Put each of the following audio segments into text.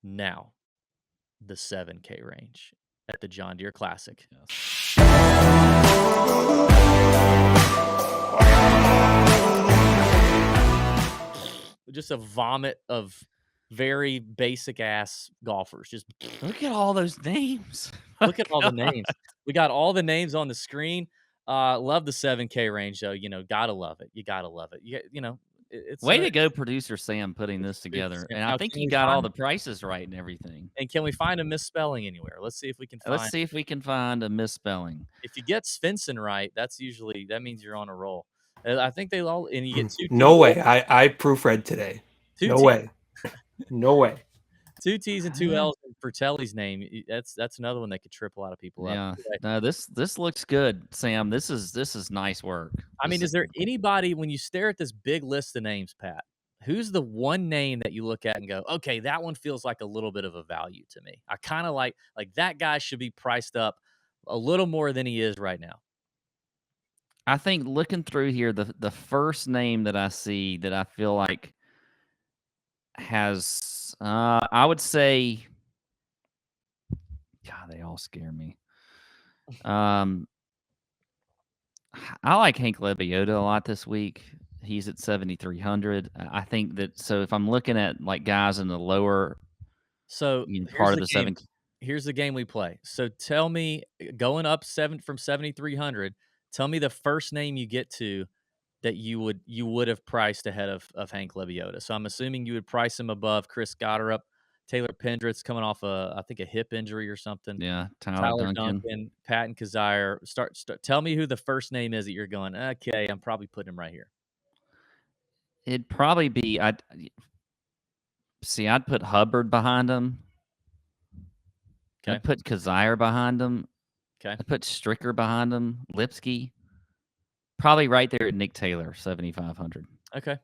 now the 7K range at the John Deere Classic. Just a vomit of very basic ass golfers. Just look at all those names. Look at all the names. We got all the names on the screen. Love the 7K range though. Gotta love it. You gotta love it. It's way to go, producer Sam, putting this together. And I think you got all the prices right and everything. And can we find a misspelling anywhere? Let's see if we can find. Let's see if we can find a misspelling. If you get Svensson right, that means you're on a roll. I think they all, and you get two. No way. I proofread today. No way. No way. 2 T's and 2 L's in Fratelli's name. That's another one that could trip a lot of people up. Yeah. No, this looks good, Sam. This is nice work. I mean, is there anybody, when you stare at this big list of names, Pat, who's the one name that you look at and go, okay, that one feels like a little bit of a value to me? I kind of like that guy should be priced up a little more than he is right now. I think looking through here, the first name that I see that I feel like has, I would say, God, they all scare me. I like Hank Lebioda a lot this week. He's at 7,300. I think that, so if I'm looking at like guys in the lower, part of the 7. Here's the game we play. So tell me, going up from 7,300, tell me the first name you get to that you would have priced ahead of Hank Lebioda. So I'm assuming you would price him above Chris Gotterup, Taylor Pendrit's coming off I think a hip injury or something. Yeah, Tyler Duncan, Patton Kazire. Start. Tell me who the first name is that you're going, okay, I'm probably putting him right here. It'd probably be, I'd put Hubbard behind him. Okay. I'd put Kazire behind him. Okay. I'd put Stricker behind him. Lipsky. Probably right there at Nick Taylor, 7,500. Okay.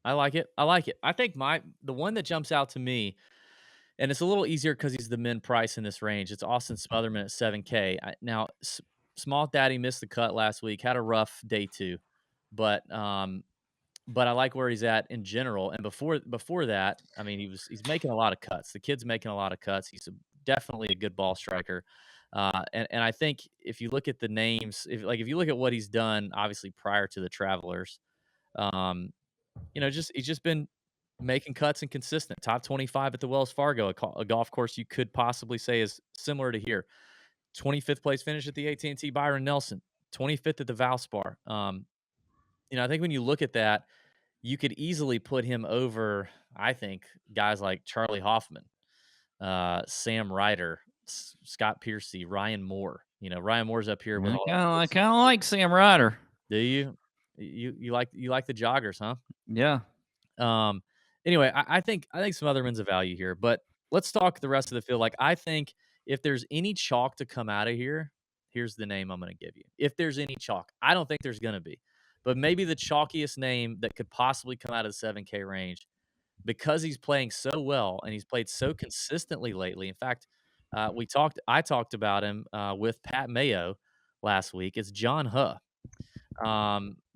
I like it. I think the one that jumps out to me, and it's a little easier because he's the min price in this range, it's Austin Smotherman at 7K. Now, Small Daddy missed the cut last week, had a rough day 2, but I like where he's at in general. And before that, I mean, he's making a lot of cuts. The kid's making a lot of cuts. He's definitely a good ball striker. And I think if you look at the names, if you look at what he's done, obviously prior to the Travelers, he's just been making cuts and consistent. Top 25 at the Wells Fargo, a golf course you could possibly say is similar to here. 25th place finish at the AT&T Byron Nelson, 25th at the Valspar. I think when you look at that, you could easily put him over, I think, guys like Charlie Hoffman, Sam Ryder, Scott Piercy, Ryan Moore. Ryan Moore's up here. I kind of like Sam Ryder. Do you? You like the joggers, huh? Yeah. Anyway, I think Smotherman's a value here, but let's talk the rest of the field. Like, I think if there's any chalk to come out of here, here's the name I'm going to give you. If there's any chalk, I don't think there's going to be, but maybe the chalkiest name that could possibly come out of the 7K range, because he's playing so well and he's played so consistently lately. In fact, I talked about him with Pat Mayo last week. It's John Huh.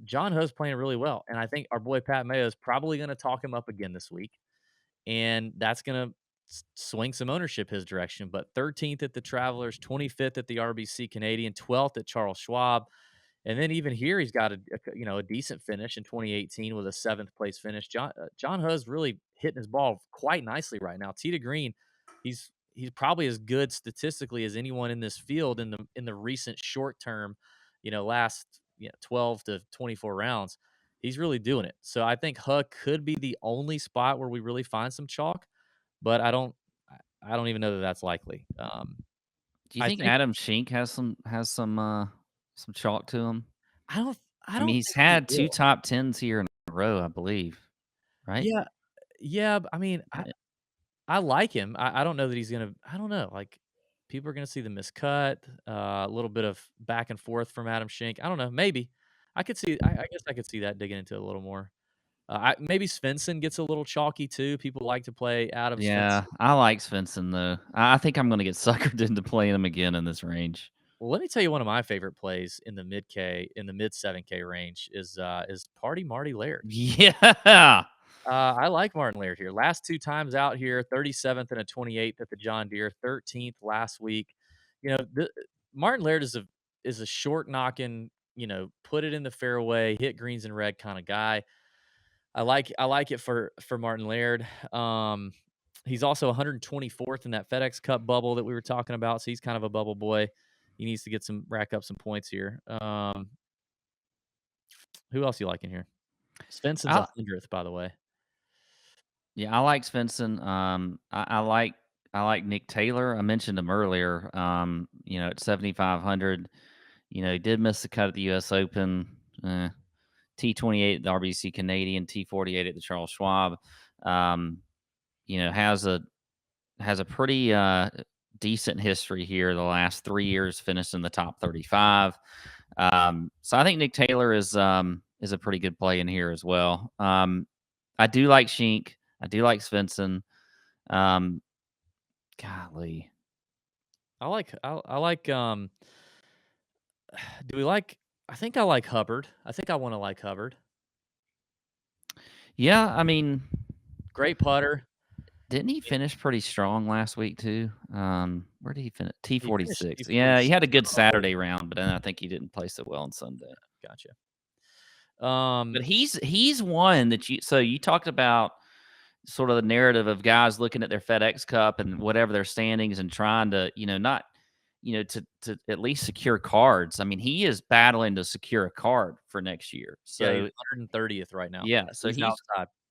John Huh's playing really well, and I think our boy Pat Mayo is probably going to talk him up again this week, and that's going to swing some ownership his direction. But 13th at the Travelers, 25th at the RBC Canadian, 12th at Charles Schwab, and then even here he's got a decent finish in 2018 with a 7th place finish. John Huh's really hitting his ball quite nicely right now. Tee to green, he's probably as good statistically as anyone in this field in the recent short term, last 12 to 24 rounds. He's really doing it. So I think Huck could be the only spot where we really find some chalk, but I don't even know that that's likely. Do you think Adam Schenk has some chalk to him? I mean, he's had 2 top 10s here in a row, I believe. Right? Yeah. I mean, I like him. I don't know that he's gonna. I don't know. Like, people are gonna see the miscut, a little bit of back and forth from Adam Schenk. I don't know. Maybe I could see. I guess I could see that digging into it a little more. Maybe Svensson gets a little chalky too. People like to play Adam. Yeah, Svensson. I like Svensson though. I think I'm going to get suckered into playing him again in this range. Well, let me tell you, one of my favorite plays in the mid 7K range is Party Marty Laird. Yeah. I like Martin Laird here. Last 2 times out here, 37th and a 28th at the John Deere, 13th last week. Martin Laird is a short knocking, put it in the fairway, hit greens and red kind of guy. I like it for Martin Laird. He's also 124th in that FedEx Cup bubble that we were talking about, so he's kind of a bubble boy. He needs to rack up some points here. Who else you like in here? Svensson's 100th, by the way. Yeah, I like Svensson. I like Nick Taylor. I mentioned him earlier. At 7,500. He did miss the cut at the U.S. Open. T28 at the RBC Canadian, T48 at the Charles Schwab. Has a pretty decent history here. The last 3 years, finished in the top 35. So I think Nick Taylor is a pretty good play in here as well. I do like Schink. I do like Svensson. Golly. I like do we like I think I like Hubbard. I think I want to like Hubbard. Yeah, I mean, great putter. Didn't he finish pretty strong last week too? Where did he finish? T46. He Yeah, he had a good Saturday round, but then I think he didn't play so well on Sunday. Gotcha. But he's one that you talked about sort of the narrative of guys looking at their FedEx Cup and whatever their standings and trying to, not, to at least secure cards. I mean, he is battling to secure a card for next year. So yeah, he's 130th right now. Yeah, so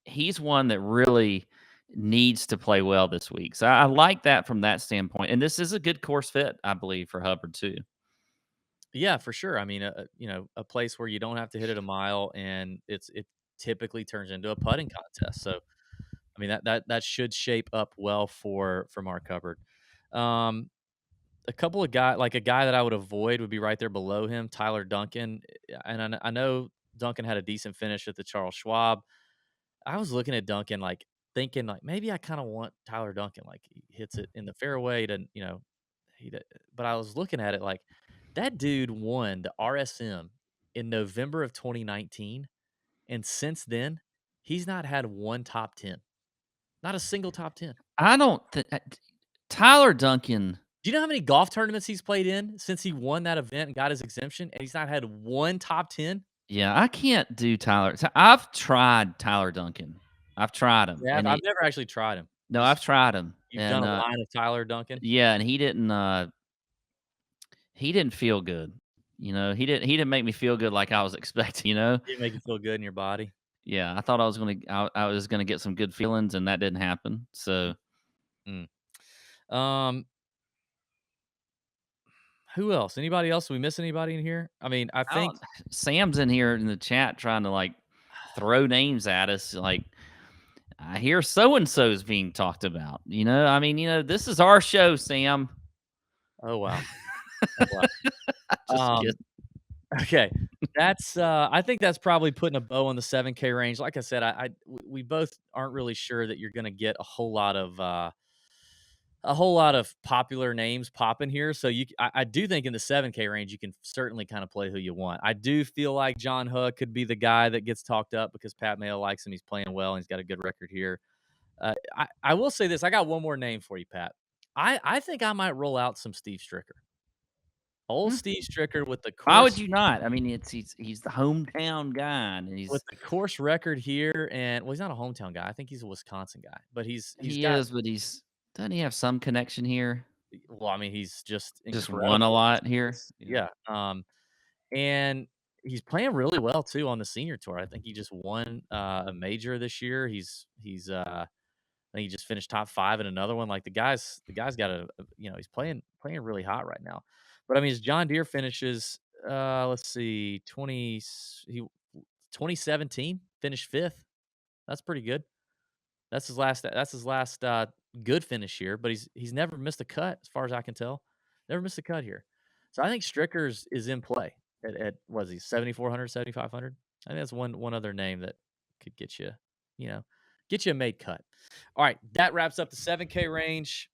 he's one that really needs to play well this week. So I like that from that standpoint. And this is a good course fit, I believe, for Hubbard too. Yeah, for sure. I mean, a place where you don't have to hit it a mile, and it typically turns into a putting contest. So, I mean, that should shape up well for Mark Hubbard. A couple of a guy that I would avoid would be right there below him, Tyler Duncan. And I know Duncan had a decent finish at the Charles Schwab. I was looking at Duncan, thinking maybe I kind of want Tyler Duncan, he hits it in the fairway, but I was looking at it that dude won the RSM in November of 2019, and since then he's not had one top 10, not a single top 10. I don't think Tyler Duncan. Do you know how many golf tournaments he's played in since he won that event and got his exemption, and he's not had one top 10? Yeah, I can't do Tyler. I've tried Tyler Duncan. I've tried him. Yeah, I've never actually tried him. No, I've tried him. You've done a line of Tyler Duncan? Yeah, and he didn't feel good. He didn't make me feel good like I was expecting, He didn't make you feel good in your body? Yeah, I thought I was gonna get some good feelings, and that didn't happen. So, who else? Anybody else? Did we miss anybody in here? I mean, I think Sam's in here in the chat trying to throw names at us. I hear so and so's being talked about. I mean, this is our show, Sam. Oh wow. Okay, that's I think that's probably putting a bow on the 7K range. Like I said, we both aren't really sure that you're going to get a whole lot of popular names popping here. So I do think in the 7K range you can certainly kind of play who you want. I do feel like John Hood could be the guy that gets talked up because Pat Mayo likes him. He's playing well and he's got a good record here. I will say this: I got one more name for you, Pat. I think I might roll out some Steve Stricker. Old Steve Stricker with the course. Why would you not? I mean, he's the hometown guy, and he's with the course record here. And he's not a hometown guy. I think he's a Wisconsin guy, but doesn't he have some connection here? Well, I mean, he's just won a lot here. Yeah. And he's playing really well too on the senior tour. I think he just won a major this year. I think he just finished top 5 in another one. The guy's got he's playing really hot right now. But I mean, his John Deere finishes, let's see, 2017 finished 5th. That's pretty good. That's his last good finish here, but he's never missed a cut as far as I can tell. Never missed a cut here. So I think Strickers is in play at what is he, 7,400, 7,500? I think that's one other name that could get you a made cut. All right, that wraps up the 7K range.